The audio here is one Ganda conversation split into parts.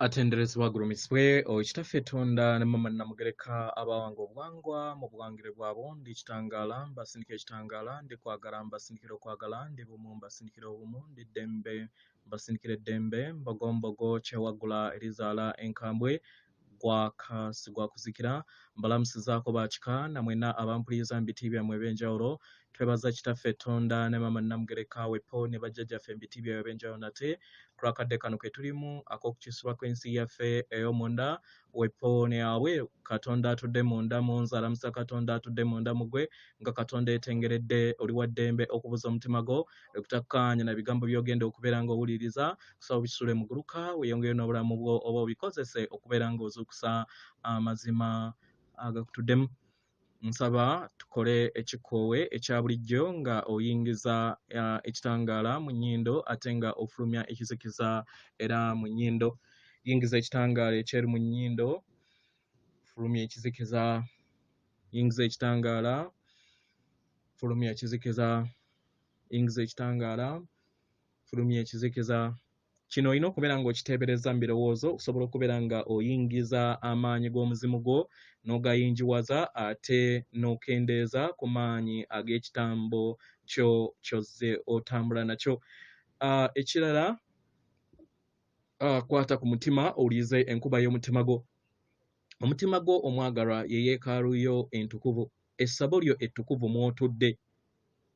Atenderezebwa gurumisibwe okitaffe Katonda ne mama namugereka abawanga obuwangwa mu buwangire bwabo ndi kitangala mbasindikira ekitangala ndi kwagala mbasindikira okwagala ndi bumu mbasindikira obumu ndi ddembe mbasindikira eddembe mbogombogo kyewagula erizaala enkambwe gwakasi gwakuzikira mbalamusizaako bakika namwena abampuliriza mu biti byammwe eb'enjawulo twebaza kitaffe Katonda ne mama namugereka wepo ne bajjajjaffe mu biti byabwe eb'enjawulo nate kulakadde kano ke tulimu ak'okukisibwa kw'ensi yaffe ey'omunda wepo ne yabwe Katonda atudde munda munze alamusa Katonda atudde munda mugwe nga Katonda etengeredde oli wa ddembe okubuza omutima gwo okutakkaanya na bigambo by'ogenda okubeera ng'owuliriza kusaba obisule mu guluka weeyongere n'obulamu bwo oba obikozese okubeera ng'ozuukusa amazima agakutuddemu. Nsaba tukole ekikoowe ekya bulijjo nga oyingiza ekitangaala mu nnyindo ate nga ofulumya ekizikiza era mu nnyindo. Yingiza ekitangaala ekyeru mu nnyindo, fulumya ekizikiza, yingiza ekitangaala, fulumya ekizikiza, yingiza ekitangaala, fulumya ekizikiza. Kino olina okubeera ng'okiteebereza mu birowoozo okusobola okubeera nga oyingiza amaanyi g'omuzimu gwo n'ogayinjiwaza ate n'okendeeza ku maanyi ag'ekitambo kyo ky'ozze otambula nakyo. Ekirala kwata ku mutima owulirize enkuba y'omutima gwo. Omutima gwo omwagalwa ye yeekaalu yo entukuvu, essabo lyo ettukuvu mw'otudde.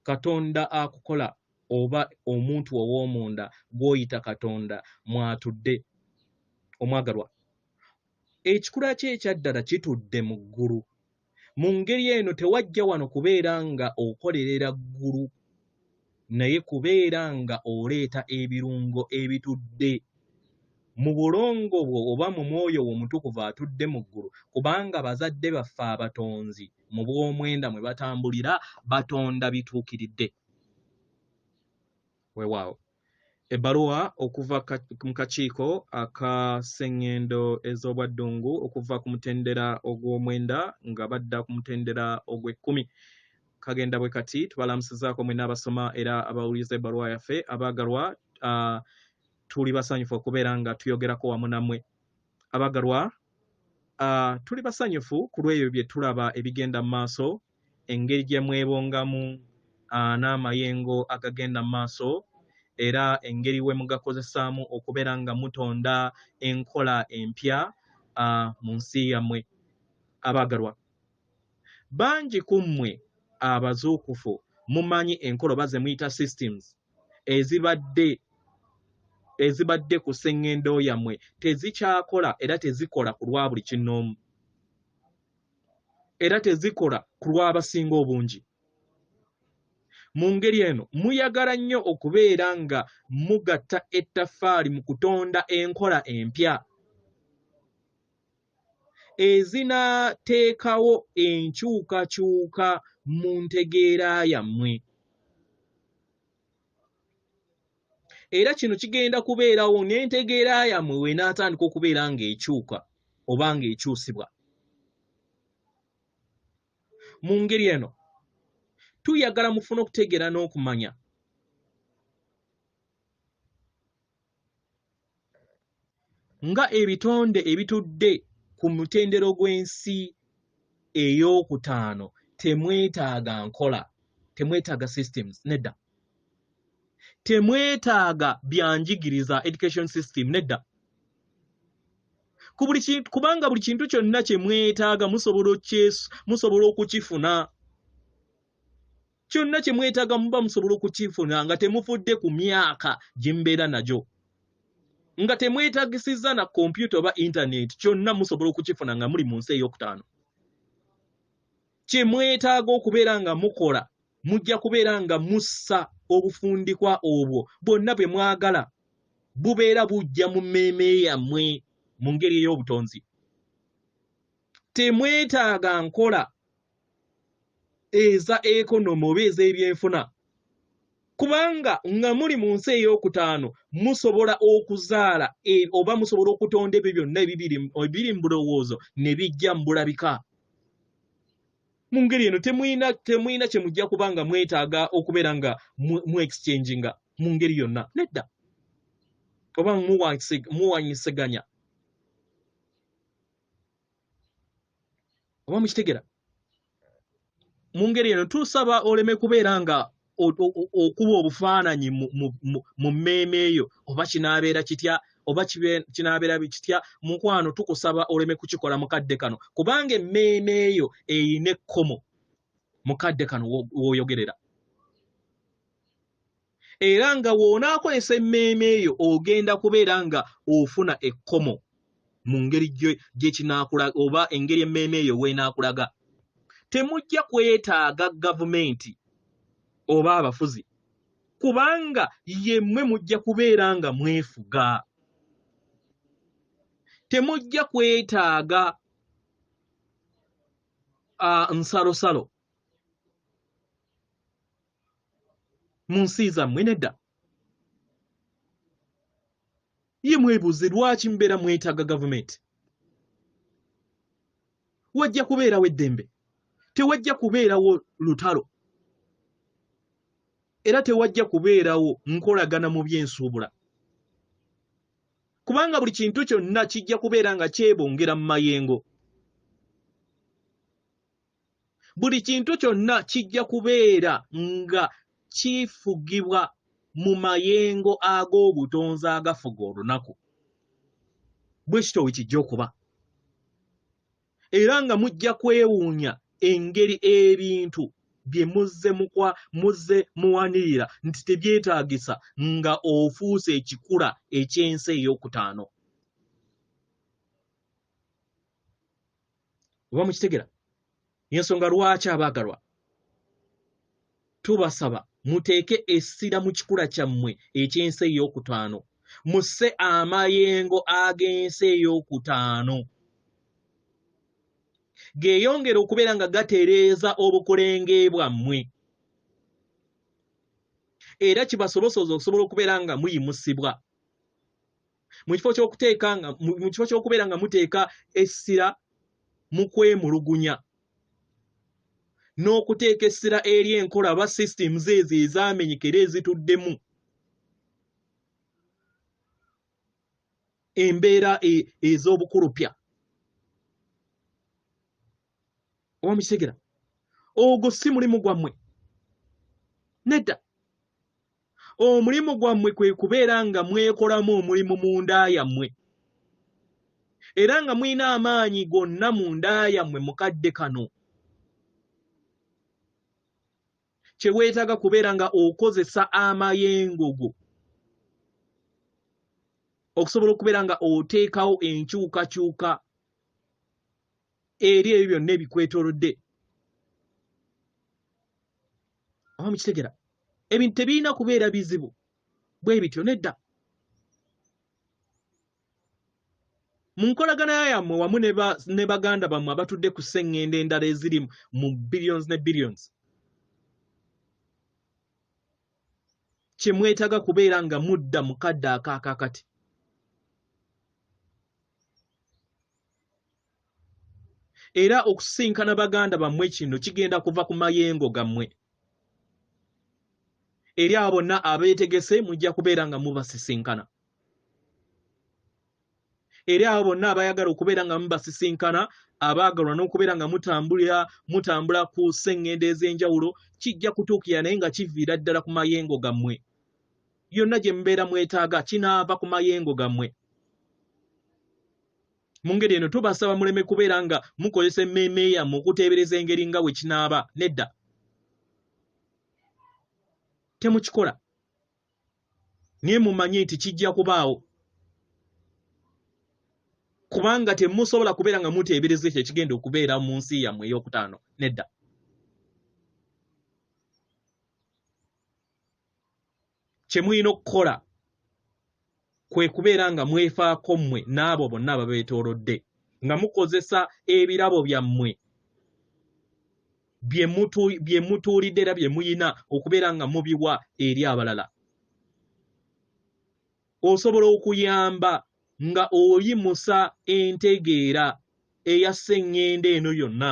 Katonda akukola oba omuntu ow'omunda gw'oyita Katonda mw'atudde omwagalwa. Ekikula kye ekyaddala kitudde mu ggulu. Mu ngeri eno tewajja wano kubeera nga okolerera ggulu, naye kubeera nga oleeta ebirungo ebitudde mu bulongo bwo oba mu mwoyo wo omutukuvu atudde mu ggulu, kubanga bazadde baffe abatonzi mu bw'omwenda mwe batambulira batonda bituukiridde. Weewaawo. Ebbaluwa okuva mu kakiiko aka Sengendo ez'obwa Ddungu okuva ku mutendera ogw'omwenda nga badda ku mutendera ogw'ekkumi. Kagenda bwe kati tubalamusizaako mwenna abasoma era abawuliriza ebbaluwa yaffe abaagalwa, tuli basanyufu okubeera nga tuyogerako wamu nammwe. Abaagalwa, tuli basanyufu ku lw'ebyo bye tulaba ebigenda mu maaso, engeri gye mwebongamu n'amayengo agagenda mu maaso, era engeri we mugakozesaamu okubeera nga mutonda enkola empya mu nsi yammwe. Abaagalwa, bangi ku mmwe abazuukufu mumanyi enkola oba ze muyita systems ezibadde ku Sengendo yammwe tezikyakola era tezikola ku lwa buli kinnoomu, era tezikola ku lw'abasinga obungi. Mu ngeri eno muyagala nnyo okubeera nga mugatta ettaffaali mu kutonda enkola empya ezinaateekawo enkyukakyuka mu ntegeera yammwe. Era kino kigenda kubeerawo n'entegeera yammwe weenaatandika okubeera ng'ekyuka oba ng'ekyusibwa. Mu ngeri eno tuyagala mufune okutegeera n'okumanya nga ebitonde ebitudde ku mutendero gw'ensi ey'okutaano temwetaaga nkola, temwetaaga systems, nedda. Temwetaaga byanjigiriza education system, nedda. Kubanga buli kintu kyonna kye mwetaaga musobola okukifuna. Kyonna kye mwetaaga muba musobola okukifuna nga temufudde ku myaka gye mubeera nagyo. Nga temwetaagisiza na kompyuta oba internet, kyonna musobola okukifuna nga muli mu nsi ey'okutaano. Kye mwetaaga okubeera nga mukola, mujja kubeera nga mussa obufundikwa obwo bwonna bwe mwagala bubeera bujja mu mmeeme yammwe mu ngeri ey'obutonzi. Temwetaaga nkola eza ekonomi oba ez'ebyenfuna, kubanga nga muli mu nsi ey'okutaano musobola okuzaala oba musobola okutonda ebyo byonna ebiri mu bulowoozo ne bijja mu bulabika. Mu ngeri eno temuyina kye mujja kubanga mwetaaga okubeera nga mu exchanginga mu ngeri yonna, nedda. Oba muwanyiseganya oba mukitegera mu ngeri eno tusaba oleme kubeera nga okuba obufaananyi mu mmeeme eyo oba kinaabeera kitya oba kinaabeera kitya mukwano tukusaba oleme kukikola mukadde kano kubanga emmeeme eyo eyina ekkomo mukadde kano w'oyogerera era nga w'onaakozesa emmeeme eyo ogenda kubeera nga ofuna ekkomo mu ngeri gye kinaakulaga oba engeri emmeeme eyo w'enaakulaga temujja kwetaaga gavumenti oba abafuzi kubanga yemmwe mujja kubeera nga mwefuga temujja kwetaaga nsalosalo mu nsi zammwe nedda ye mwebuuze lwaki mbeera mwetaaga gavumenti wajja kubeerawo eddembe tewajja kubeerawo lutalo era tewajja kubeerawo nkolagana mu by'ensuubula kubanga buli kintu kyonna kijja kubeera nga kyebongera mu mayengo buli kintu kyonna kijja kubeera nga kifugibwa mu mayengo ag'obutonzi agafuga olunaku bwe kityo bwe kijja okuba era nga mujja kwewuunya engeri ebintu bye muzze muwanirira nti tebyetaagisa nga ofuuse ekikula eky'ensi ey'okutaano oba mukitegera y'ensonga lwaki abaagalwa tubasaba muteeke essira mu kikula kyammwe eky'ensi ey'okutaano musse amayengo ag'ensi ey'okutaano geeyongera okubeera nga gatereeza obukulenge bwammwe era kibasobosoza okusobola okubeera nga muyimusibwa mu kifo ky'okubeera nga muteeka essira mu kwemulugunya n'okuteeka essira eri enkola ba systems ezo ezaamenyekera ezituddemu embeera ez'obukulupya oba mukitegera ogwo si mulimu gwammwe nedda omulimu gwammwe kwe kubeera nga mwekolamu omulimu mu nda yammwe era nga mulina amaanyi gonna mu nda yammwe mukadde kano kye weetaaga kubeera nga okozesa amayengo go okusobola okubeera nga oteekawo enkyukakyuka eri ebyo byonna ebikwetoolodde oba mukitegera ebintu tebirina kubeera bizibu bwe bityo nedda mu nkolagana yammwe wamu ne baganda bammwe abatudde ku sengendo endala eziri mu billions ne billions kye mwetaaga kubeera nga mudda mu kadde akaakakati era okusisinkana baganda bammwe kino kigenda kuva ku mayengo gammwe eri abo bonna abeetegese mujja kubeera nga mubasisinkana eri abo bonna abayagala okubeera nga mubasisinkana abaagalwa n'okubeera nga mutambula ku sengendo ez'enjawulo kijja kutuukira naye nga kiviira ddala ku mayengo gammwe yonna gye mubeera mwetaaga kinaava ku mayengo gammwe mu ngeri eno tubasaba muleme kubeera nga mukozesa emmeeme yammwe okuteebereza engeri nga bwe kinaaba nedda temukikola naye mumanye nti kijja kubaawo kubanga temusobola kubeera nga muteebereza ekyo ekigenda okubeera mu nsi yammwe ey'okutaano nedda kye mulina okukola kwe kubeera nga mwefaako mmwe n'abo bonna ababeetoolodde nga mukozesa ebirabo byammwe bye mutuulidde era bye muyina okubeera nga mubiwa eri abalala osobola okuyamba nga oyimusa entegeera eya sengendo eno yonna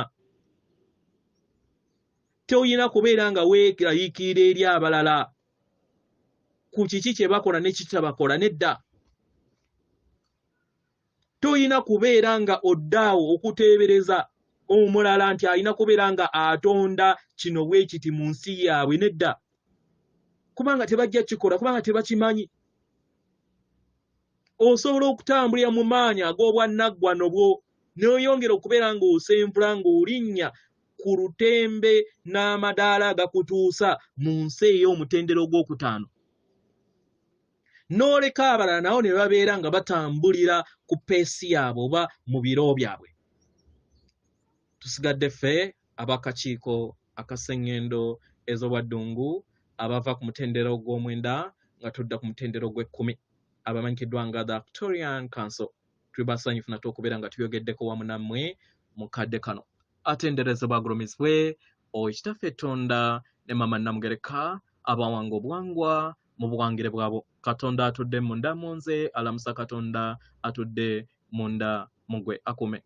toyina kubeera nga weerayiikirira eri abalala ku kiki kye bakola ne kitabakola nedda toyina kubeera nga oddaawo okuteebereza omulala nti alina kubeera nga atonda kino bwe kiti mu nsi yaabwe nedda, kubanga tebajja kikola, kubanga tebakimanyi. Osobola okutambulira mu maanyi ag'obwannaggwano bwo n'oyongera okubeera ng'osempula ng'olinnya ku lutembe n'amadaala agakutuusa mu nsi ey'omutendera ogwokutaano, n'oleka abalala nabo ne babeera nga batambulira ku peesi yaabwe oba mu biro byabwe. Tusigadde ffe ab'akakiiko aka Sengendo ez'obwa Ddungu abava ku mutendera ogw'omwenda nga tudda ku mutendera ogw'ekkumi, abamanyikiddwa nga the Victorian Council. Tubasanyufu nate okubeera nga tuyogeddeko wamu nammwe mu kadde kano. Atenderezebwa agulumizibwe Okitaffe Tonda ne Mama Namugereka abawanga obuwangwa mu buwangire bwabo. Katonda atudde munda mu nze, alamusa Katonda atudde munda mu ggwe. Akume.